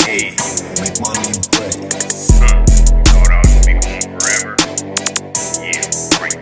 Hey, Make money and play. thought I was be home forever. Yeah, right.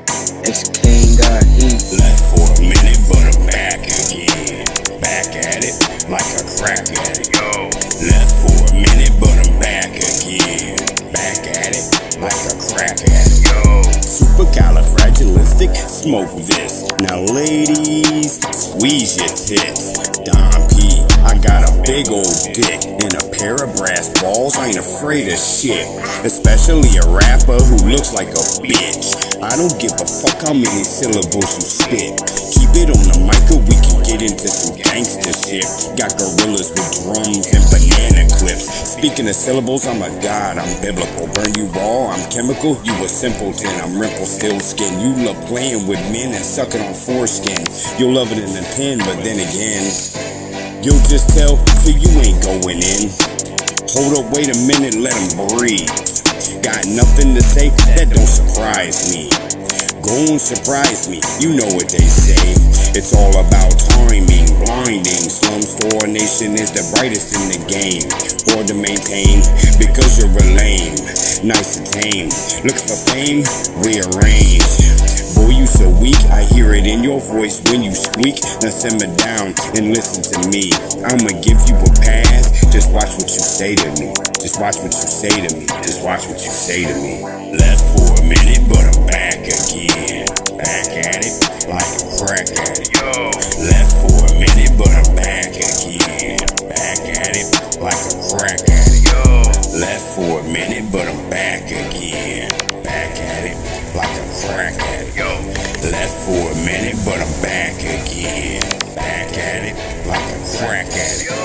X-King got heat. Left for a minute, but I'm back again. Back at it, like a crack addict. Yo, Left for a minute, but I'm back again. Back at it, like a crack addict. yo, Supercalifragilistic, smoke this. Now ladies, squeeze your tits. Don P, I got a big old dick and a pair of brass balls. I ain't afraid of shit, especially a rapper who looks like a bitch. I don't give a fuck how many syllables you spit. Keep it on the mic or we can get into some gangster shit. Got gorillas with drums and banana clips. Speaking of syllables, I'm a god, I'm biblical. Burn you raw, I'm chemical, you a simpleton. I'm wrinkle still skin. You love playing with men and sucking on foreskin. You'll love it in the pen, but then again, you'll just tell, so you ain't going in. Hold up, wait a minute, let him breathe. Got nothing to say, that don't surprise me. Go and surprise me, you know what they say. It's all about timing, blinding. Slum Store Nation is the brightest in the game. Hard to maintain, because you're a lame. Nice to tame, look for fame, rearrange. Boy, you so weak, I hear it in your voice when you squeak. Now simmer down and listen to me. I'ma give you a pass, just watch what you say to me. Just watch what you say to me. Just watch what you say to me. Left for a minute, but I'm back again. Back at it, like a crack addict. yo, Left for a minute, but I'm back again. Back at it, like a crack addict. yo, Left for a minute, but I'm back again. Back at it, like a crack addict. yo, Left for a minute, but I'm back again. Back at it, like a crack addict.